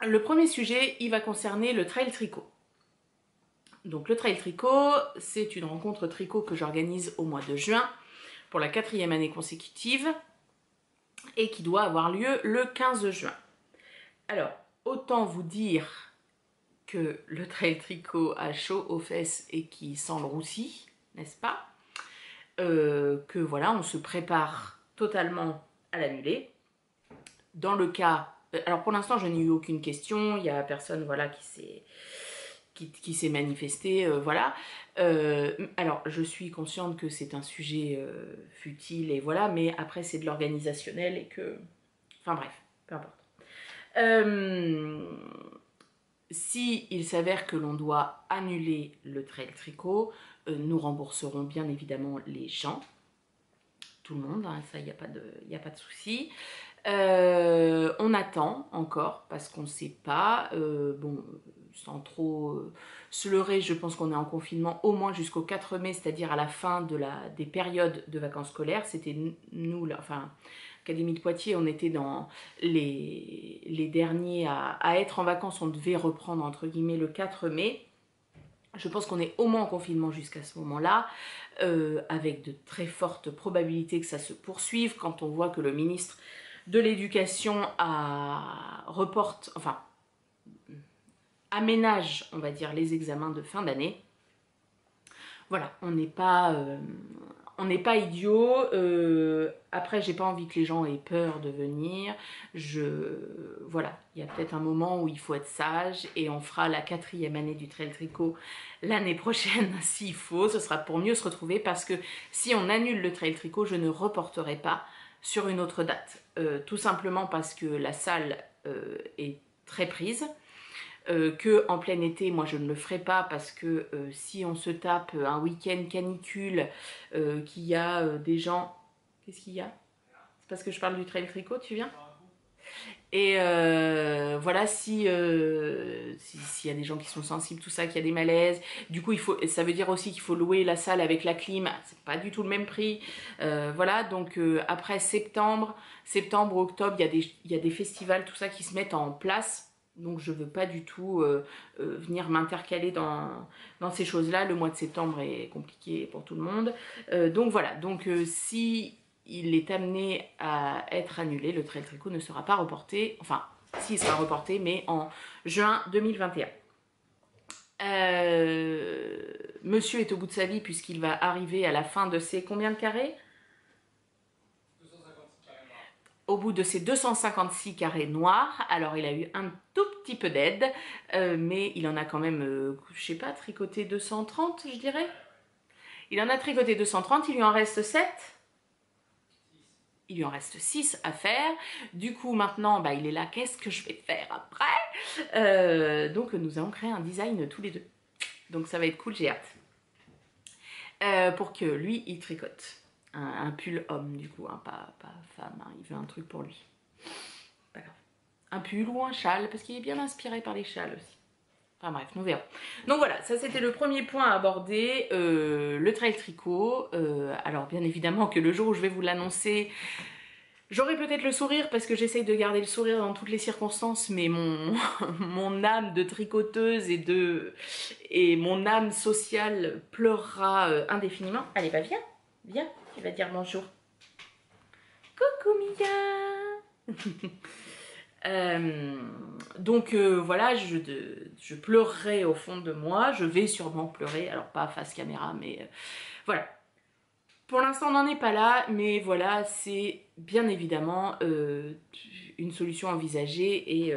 Le premier sujet, il va concerner le trail tricot. Donc le trail tricot, c'est une rencontre tricot que j'organise au mois de juin pour la 4e année consécutive et qui doit avoir lieu le 15 juin. Alors, autant vous dire que le trail tricot a chaud aux fesses et qui sent le roussi, n'est-ce pas? Que voilà, on se prépare totalement à l'annuler. Dans le cas... Alors pour l'instant, je n'ai eu aucune question, il n'y a personne voilà, qui s'est manifesté, voilà. Alors, je suis consciente que c'est un sujet futile, et voilà, mais après, c'est de l'organisationnel et que... Enfin bref, peu importe. Si il s'avère que l'on doit annuler le trail tricot, nous rembourserons bien évidemment les gens. Tout le monde, hein, ça, il n'y a pas de souci. On attend encore parce qu'on ne sait pas. Bon, sans trop se leurrer, je pense qu'on est en confinement au moins jusqu'au 4 mai, c'est-à-dire à la fin des périodes de vacances scolaires. C'était nous, là, enfin, Académie de Poitiers, on était dans les derniers à être en vacances. On devait reprendre entre guillemets le 4 mai. Je pense qu'on est au moins en confinement jusqu'à ce moment-là, avec de très fortes probabilités que ça se poursuive quand on voit que le ministre de l'Éducation aménage, on va dire, les examens de fin d'année. Voilà, on n'est pas idiot. Après, j'ai pas envie que les gens aient peur de venir. Voilà, il y a peut-être un moment où il faut être sage et on fera la 4e année du trail tricot l'année prochaine s'il faut. Ce sera pour mieux se retrouver parce que si on annule le trail tricot, je ne reporterai pas sur une autre date. Tout simplement parce que la salle est très prise. Que en plein été, moi je ne le ferai pas parce que si on se tape un week-end canicule, qu'il y a des gens... Qu'est-ce qu'il y a? C'est parce que je parle du trail tricot, tu viens? Et voilà, s'il y a des gens qui sont sensibles, tout ça, qu'il y a des malaises, du coup ça veut dire aussi qu'il faut louer la salle avec la clim, c'est pas du tout le même prix. Voilà, donc après septembre, octobre, il y a des festivals, tout ça qui se mettent en place. Donc je ne veux pas du tout venir m'intercaler dans ces choses-là. Le mois de septembre est compliqué pour tout le monde. Donc voilà, donc si il est amené à être annulé, le trail tricot ne sera pas reporté. Enfin, si, il sera reporté, mais en juin 2021. Monsieur est au bout de sa vie puisqu'il va arriver à la fin de ses combien de carrés? Au bout de ces 256 carrés noirs, alors il a eu un tout petit peu d'aide, mais il en a quand même, je sais pas, tricoté 230, je dirais. Il en a tricoté 230, il lui en reste 7. il lui en reste 6 à faire. Du coup, maintenant, il est là, qu'est-ce que je vais faire après? Donc, nous allons créer un design tous les deux. Donc, ça va être cool, j'ai hâte. Pour que lui, il tricote. Un pull homme, du coup, hein, pas femme. Hein, il veut un truc pour lui. Pas grave. Un pull ou un châle, parce qu'il est bien inspiré par les châles aussi. Enfin bref, nous verrons. Donc voilà, ça c'était le premier point à aborder, le trail tricot. Alors bien évidemment que le jour où je vais vous l'annoncer, j'aurai peut-être le sourire parce que j'essaye de garder le sourire dans toutes les circonstances, mais mon âme de tricoteuse et mon âme sociale pleurera indéfiniment. Allez, viens, tu vas dire bonjour. Coucou Mia. Donc voilà, je pleurerai au fond de moi, je vais sûrement pleurer, alors pas face caméra, mais voilà. Pour l'instant on n'en est pas là, mais voilà, c'est bien évidemment une solution envisagée et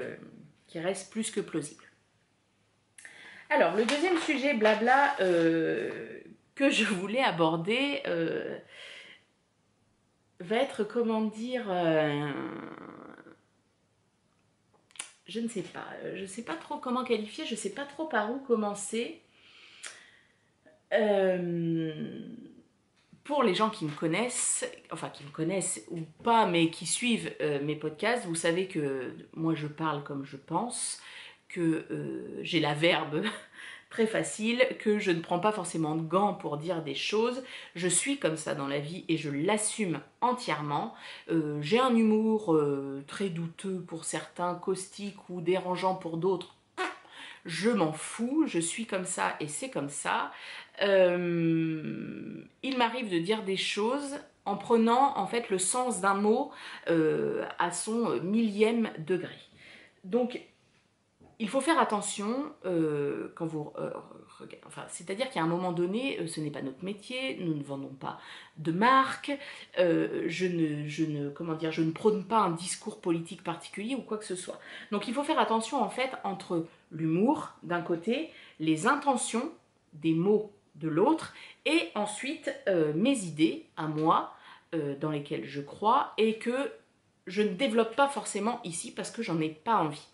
qui reste plus que plausible. Alors le deuxième sujet blabla que je voulais aborder va être, comment dire... je ne sais pas, je ne sais pas trop comment qualifier, je ne sais pas trop par où commencer. Pour les gens qui me connaissent, enfin qui me connaissent ou pas, mais qui suivent mes podcasts, vous savez que moi je parle comme je pense, que j'ai la verbe très facile, que je ne prends pas forcément de gants pour dire des choses. Je suis comme ça dans la vie et je l'assume entièrement. J'ai un humour très douteux pour certains, caustique ou dérangeant pour d'autres. Je m'en fous, je suis comme ça et c'est comme ça. Il m'arrive de dire des choses en prenant en fait le sens d'un mot à son millième degré. Donc il faut faire attention quand vous regardez. Enfin, c'est-à-dire qu'à un moment donné, ce n'est pas notre métier, nous ne vendons pas de marque, je ne prône pas un discours politique particulier ou quoi que ce soit. Donc il faut faire attention en fait entre l'humour d'un côté, les intentions des mots de l'autre, et ensuite mes idées à moi, dans lesquelles je crois et que je ne développe pas forcément ici parce que j'en ai pas envie.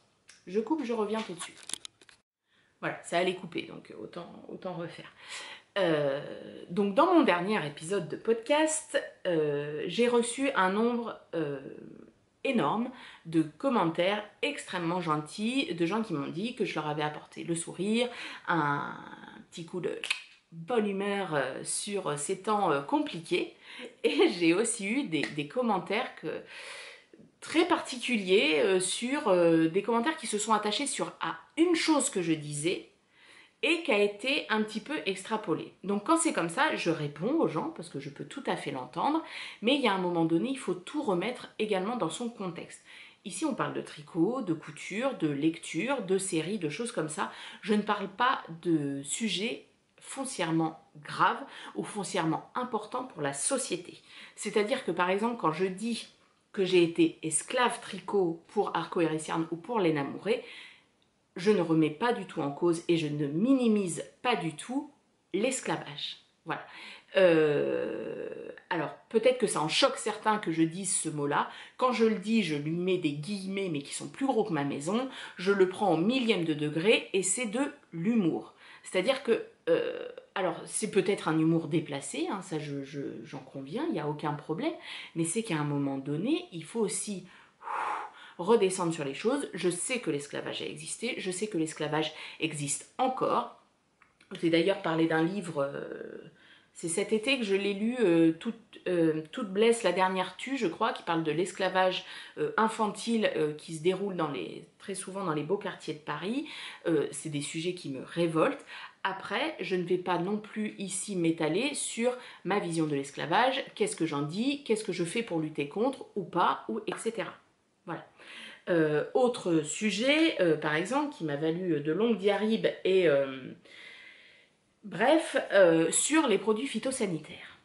Je coupe, je reviens tout de suite. Voilà, ça allait couper, donc autant refaire. Donc dans mon dernier épisode de podcast, j'ai reçu un nombre énorme de commentaires extrêmement gentils, de gens qui m'ont dit que je leur avais apporté le sourire, un petit coup de bonne humeur sur ces temps compliqués. Et j'ai aussi eu des commentaires très particuliers sur des commentaires qui se sont attachés à une chose que je disais et qui a été un petit peu extrapolée. Donc quand c'est comme ça, je réponds aux gens parce que je peux tout à fait l'entendre, mais il y a un moment donné, il faut tout remettre également dans son contexte. Ici, on parle de tricot, de couture, de lecture, de séries, de choses comme ça. Je ne parle pas de sujets foncièrement graves ou foncièrement importants pour la société. C'est-à-dire que par exemple, quand je dis que j'ai été esclave tricot pour Arco et Ricciarne ou pour Léna Mouret, je ne remets pas du tout en cause et je ne minimise pas du tout l'esclavage. Voilà. Alors, peut-être que ça en choque certains que je dise ce mot-là. Quand je le dis, je lui mets des guillemets, mais qui sont plus gros que ma maison. Je le prends au millième de degré et c'est de l'humour. C'est-à-dire que... alors, c'est peut-être un humour déplacé, hein, ça j'en conviens, il n'y a aucun problème, mais c'est qu'à un moment donné, il faut aussi redescendre sur les choses. Je sais que l'esclavage a existé, je sais que l'esclavage existe encore. J'ai d'ailleurs parlé d'un livre, c'est cet été que je l'ai lu, Toute blesse, la dernière tue, je crois, qui parle de l'esclavage infantile qui se déroule très souvent dans les beaux quartiers de Paris. C'est des sujets qui me révoltent. Après, je ne vais pas non plus ici m'étaler sur ma vision de l'esclavage, qu'est-ce que j'en dis, qu'est-ce que je fais pour lutter contre ou pas, etc. Voilà. Autre sujet, par exemple, qui m'a valu de longues diarrhées et... bref, sur les produits phytosanitaires.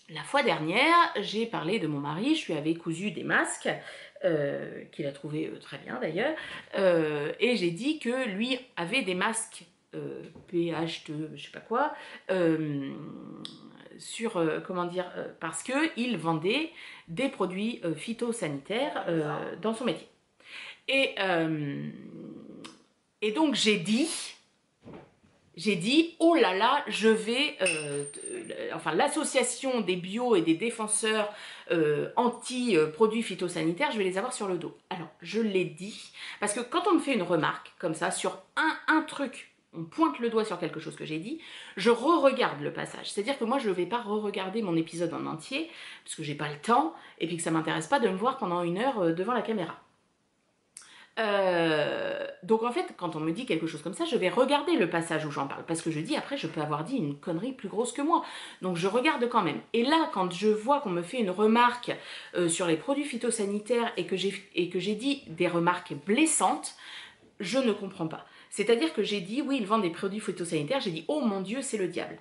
La fois dernière, j'ai parlé de mon mari, je lui avais cousu des masques, qu'il a trouvé très bien d'ailleurs, et j'ai dit que lui avait des masques PH2, je sais pas quoi, sur, comment dire, parce qu'il vendait des produits phytosanitaires dans son métier. Et donc j'ai dit, oh là là, je vais, enfin l'association des bio et des défenseurs anti-produits phytosanitaires, je vais les avoir sur le dos. Alors, je l'ai dit, parce que quand on me fait une remarque comme ça sur un truc, on pointe le doigt sur quelque chose que j'ai dit, je re-regarde le passage. C'est-à-dire que moi, je ne vais pas re-regarder mon épisode en entier, parce que j'ai pas le temps, et puis que ça ne m'intéresse pas de me voir pendant 1 heure devant la caméra. Donc en fait, quand on me dit quelque chose comme ça, je vais regarder le passage où j'en parle, parce que je dis après, je peux avoir dit une connerie plus grosse que moi. Donc je regarde quand même. Et là, quand je vois qu'on me fait une remarque sur les produits phytosanitaires et que j'ai dit des remarques blessantes, je ne comprends pas. C'est-à-dire que j'ai dit, oui, ils vendent des produits phytosanitaires, j'ai dit, oh mon Dieu, c'est le diable.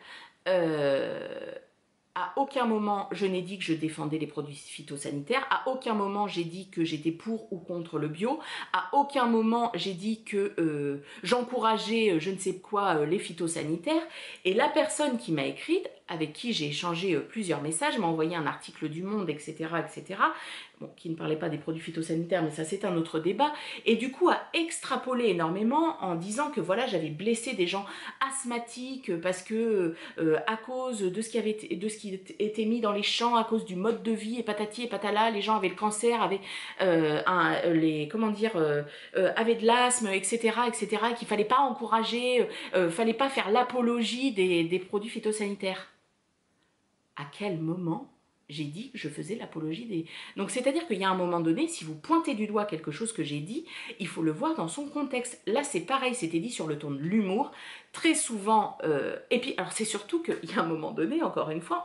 À aucun moment, je n'ai dit que je défendais les produits phytosanitaires. À aucun moment, j'ai dit que j'étais pour ou contre le bio. À aucun moment, j'ai dit que j'encourageais je ne sais quoi les phytosanitaires. Et la personne qui m'a écrite, avec qui j'ai échangé plusieurs messages, m'a envoyé un article du Monde, etc., etc., bon, qui ne parlait pas des produits phytosanitaires, mais ça c'est un autre débat, et du coup a extrapolé énormément en disant que voilà, j'avais blessé des gens asthmatiques parce que à cause de ce qui était mis dans les champs, à cause du mode de vie et patati et patala, les gens avaient le cancer, avaient avaient de l'asthme, etc., etc., et qu'il fallait pas encourager, fallait pas faire l'apologie des produits phytosanitaires. À quel moment j'ai dit que je faisais l'apologie des... Donc c'est-à-dire qu'il y a un moment donné, si vous pointez du doigt quelque chose que j'ai dit, il faut le voir dans son contexte. Là c'est pareil, c'était dit sur le ton de l'humour, très souvent... Et puis alors c'est surtout qu'il y a un moment donné, encore une fois,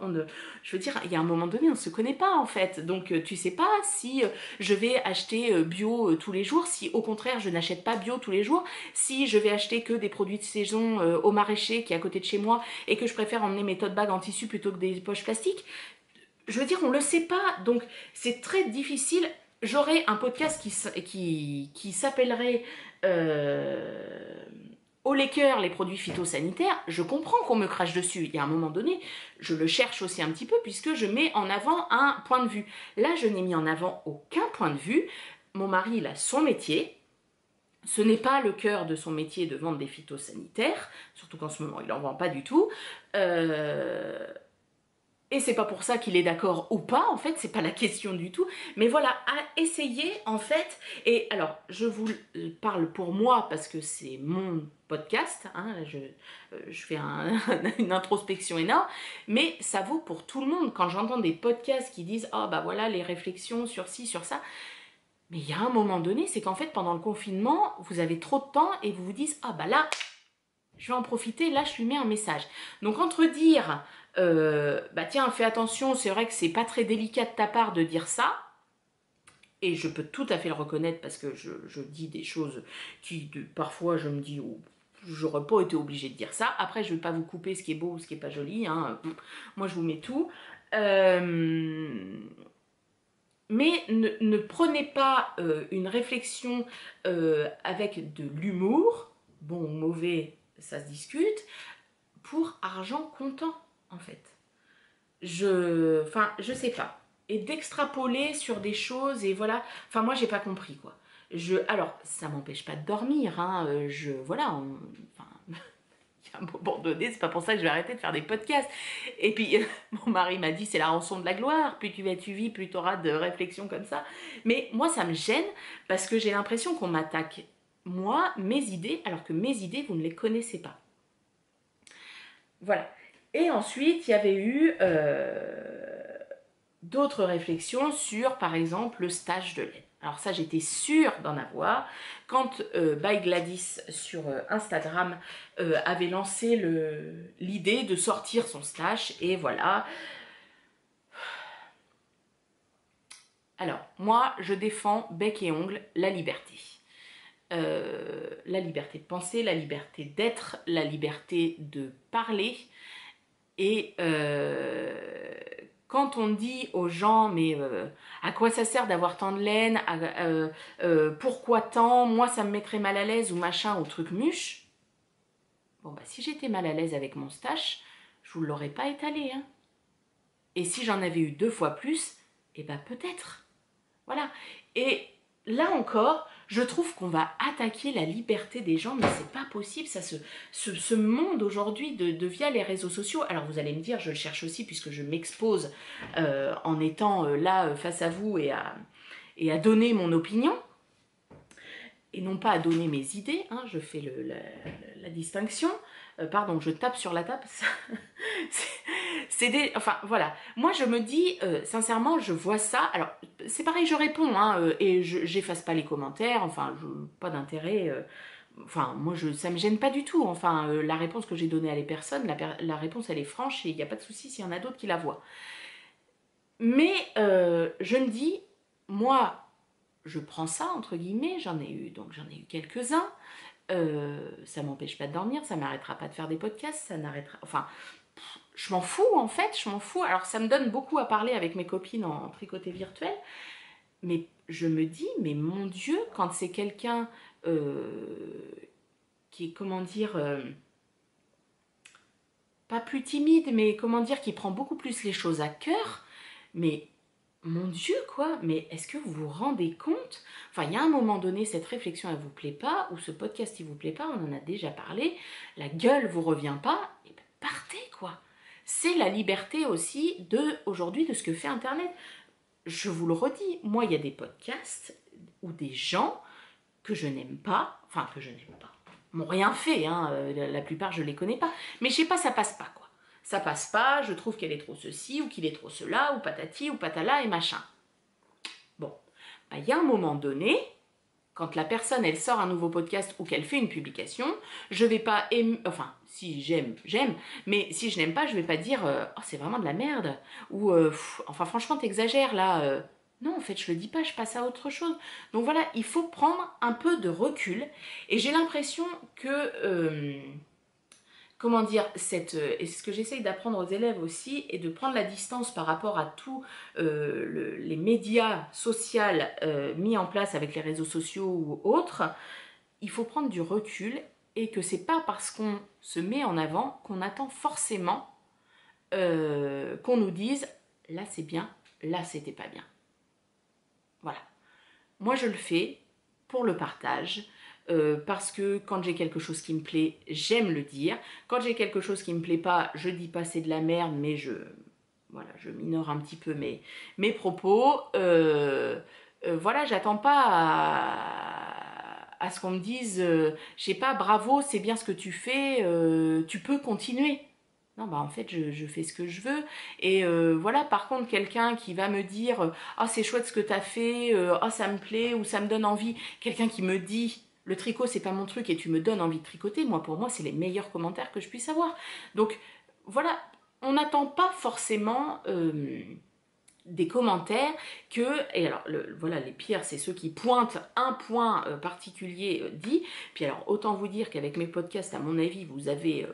je veux dire, il y a un moment donné, on ne se connaît pas en fait. Donc tu sais pas si je vais acheter bio tous les jours, si au contraire je n'achète pas bio tous les jours, si je vais acheter que des produits de saison au maraîcher qui est à côté de chez moi et que je préfère emmener mes tote bags en tissu plutôt que des poches plastiques. Je veux dire, on ne le sait pas, donc c'est très difficile. J'aurai un podcast qui s'appellerait Au Laker, les produits phytosanitaires. Je comprends qu'on me crache dessus. Il y a un moment donné, je le cherche aussi un petit peu puisque je mets en avant un point de vue. Là, je n'ai mis en avant aucun point de vue. Mon mari, il a son métier. Ce n'est pas le cœur de son métier de vendre des phytosanitaires, surtout qu'en ce moment, il n'en vend pas du tout. Et c'est pas pour ça qu'il est d'accord ou pas, en fait, c'est pas la question du tout. Mais voilà, à essayer, en fait. Et alors, je vous parle pour moi parce que c'est mon podcast. Hein, je fais une introspection énorme. Mais ça vaut pour tout le monde. Quand j'entends des podcasts qui disent « Ah, bah voilà, les réflexions sur ci, sur ça ». Mais il y a un moment donné, c'est qu'en fait, pendant le confinement, vous avez trop de temps et vous vous dites « Ah, bah là, je vais en profiter, là, je lui mets un message ». Donc, entre dire... bah tiens, fais attention, c'est vrai que c'est pas très délicat de ta part de dire ça, et je peux tout à fait le reconnaître parce que je dis des choses qui parfois je me dis oh, j'aurais pas été obligée de dire ça. Après je vais pas vous couper ce qui est beau ou ce qui est pas joli, hein. Moi je vous mets tout, mais ne prenez pas une réflexion avec de l'humour, bon ou mauvais ça se discute, pour argent comptant en fait. Je sais pas. Et d'extrapoler sur des choses et voilà. Enfin, moi, j'ai pas compris quoi. Alors, ça m'empêche pas de dormir. Hein. Voilà. Il y a un moment donné, c'est pas pour ça que je vais arrêter de faire des podcasts. Et puis, mon mari m'a dit, c'est la rançon de la gloire. Plus tu vis, plus tu auras de réflexions comme ça. Mais moi, ça me gêne parce que j'ai l'impression qu'on m'attaque, moi, mes idées, alors que mes idées, vous ne les connaissez pas. Voilà. Et ensuite, il y avait eu d'autres réflexions sur, par exemple, le stage de laine. Alors ça, j'étais sûre d'en avoir. Quand By Gladys sur Instagram avait lancé l'idée de sortir son stage, et voilà. Alors, moi, je défends bec et ongle la liberté. La liberté de penser, la liberté d'être, la liberté de parler. Et quand on dit aux gens, mais à quoi ça sert d'avoir tant de laine, pourquoi tant, moi ça me mettrait mal à l'aise ou machin ou truc muche, Bon, bah, si j'étais mal à l'aise avec mon stache, je vous l'aurais pas étalé. Hein. Et si j'en avais eu 2 fois plus, eh ben peut-être. Voilà. Et là encore, je trouve qu'on va attaquer la liberté des gens, mais c'est pas possible. Ça, ce monde aujourd'hui de via les réseaux sociaux. Alors vous allez me dire, je le cherche aussi puisque je m'expose en étant là face à vous et à donner mon opinion. Et non pas à donner mes idées, hein, je fais la distinction. Pardon, je tape sur la table. Enfin, voilà. Moi, je me dis, sincèrement, je vois ça. Alors, c'est pareil, je réponds, hein, et j'efface pas les commentaires. Enfin, pas d'intérêt. Enfin, moi, ça me gêne pas du tout. Enfin, la réponse que j'ai donnée à les personnes, la réponse, elle est franche et il n'y a pas de souci s'il y en a d'autres qui la voient. Mais je me dis, moi, je prends ça, entre guillemets, j'en ai eu quelques-uns. Ça m'empêche pas de dormir, ça m'arrêtera pas de faire des podcasts, ça n'arrêtera... Enfin, je m'en fous, en fait, je m'en fous. Alors, ça me donne beaucoup à parler avec mes copines en tricoté virtuel, mais je me dis, mais mon Dieu, quand c'est quelqu'un qui est, comment dire... pas plus timide, mais comment dire, qui prend beaucoup plus les choses à cœur, mais... Mon Dieu, quoi, mais est-ce que vous vous rendez compte? Enfin, il y a un moment donné, cette réflexion, elle vous plaît pas, ou ce podcast, il vous plaît pas, on en a déjà parlé, la gueule vous revient pas, et ben partez, quoi. C'est la liberté aussi aujourd'hui de ce que fait Internet. Je vous le redis, moi, il y a des podcasts ou des gens que je n'aime pas, enfin, que je n'aime pas, m'ont rien fait, hein, la plupart, je les connais pas, mais je sais pas, ça passe pas, quoi. Ça passe pas, je trouve qu'elle est trop ceci, ou qu'il est trop cela, ou patati, ou patala, et machin. Bon, bah, y a un moment donné, quand la personne, elle sort un nouveau podcast ou qu'elle fait une publication, je vais pas enfin, si j'aime, mais si je n'aime pas, je vais pas dire oh, c'est vraiment de la merde, ou enfin, franchement, t'exagères, là... Non, en fait, je le dis pas, je passe à autre chose. Donc voilà, il faut prendre un peu de recul, et j'ai l'impression que... comment dire, et c'est ce que j'essaye d'apprendre aux élèves aussi, et de prendre la distance par rapport à tous les médias sociaux mis en place avec les réseaux sociaux ou autres, il faut prendre du recul et que c'est pas parce qu'on se met en avant qu'on attend forcément qu'on nous dise là c'est bien, là c'était pas bien. Voilà. Moi je le fais pour le partage. Parce que quand j'ai quelque chose qui me plaît, j'aime le dire. Quand j'ai quelque chose qui me plaît pas, je dis pas c'est de la merde, mais voilà, je minore un petit peu mes propos. Voilà, j'attends pas à ce qu'on me dise, je sais pas, bravo, c'est bien ce que tu fais, tu peux continuer. Non, bah en fait, je fais ce que je veux. Et voilà, par contre, quelqu'un qui va me dire ah, c'est chouette ce que tu as fait, ah, ça me plaît ou ça me donne envie. Quelqu'un qui me dit le tricot, c'est pas mon truc et tu me donnes envie de tricoter, moi, pour moi, c'est les meilleurs commentaires que je puisse avoir. Donc, voilà, on n'attend pas forcément des commentaires que, et alors voilà, les pires c'est ceux qui pointent un point particulier dit, puis alors autant vous dire qu'avec mes podcasts à mon avis vous avez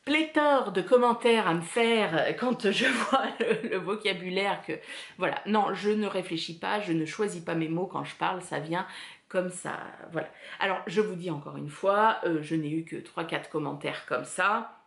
pléthore de commentaires à me faire quand je vois le vocabulaire que... Voilà, non, je ne réfléchis pas, je ne choisis pas mes mots quand je parle, ça vient comme ça, voilà. Alors, je vous dis encore une fois, je n'ai eu que 3-4 commentaires comme ça.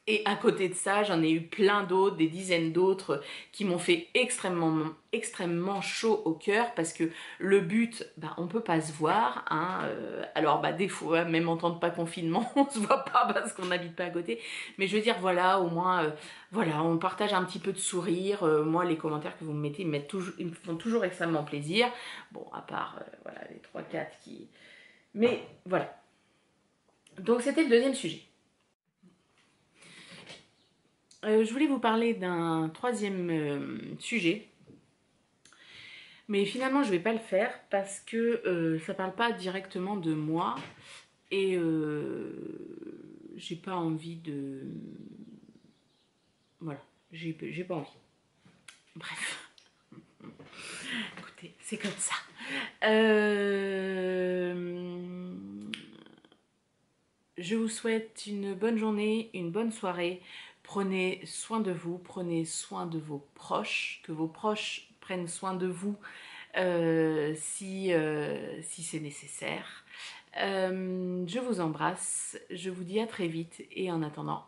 Et à côté de ça, j'en ai eu plein d'autres, des dizaines d'autres qui m'ont fait extrêmement chaud au cœur parce que le but, bah, on peut pas se voir. Hein, alors bah, des fois, même en temps de pas confinement, on se voit pas parce qu'on n'habite pas à côté. Mais je veux dire, voilà, au moins, voilà, on partage un petit peu de sourire. Moi, les commentaires que vous me mettez, ils me font toujours extrêmement plaisir. Bon, à part, voilà, les 3-4 qui... Mais voilà. Donc c'était le deuxième sujet. Je voulais vous parler d'un troisième sujet, mais finalement je ne vais pas le faire parce que ça ne parle pas directement de moi et j'ai pas envie de... Voilà, j'ai pas envie. Bref, écoutez, c'est comme ça. Je vous souhaite une bonne journée, une bonne soirée. Prenez soin de vous, prenez soin de vos proches, que vos proches prennent soin de vous si c'est nécessaire. Je vous embrasse, je vous dis à très vite et en attendant,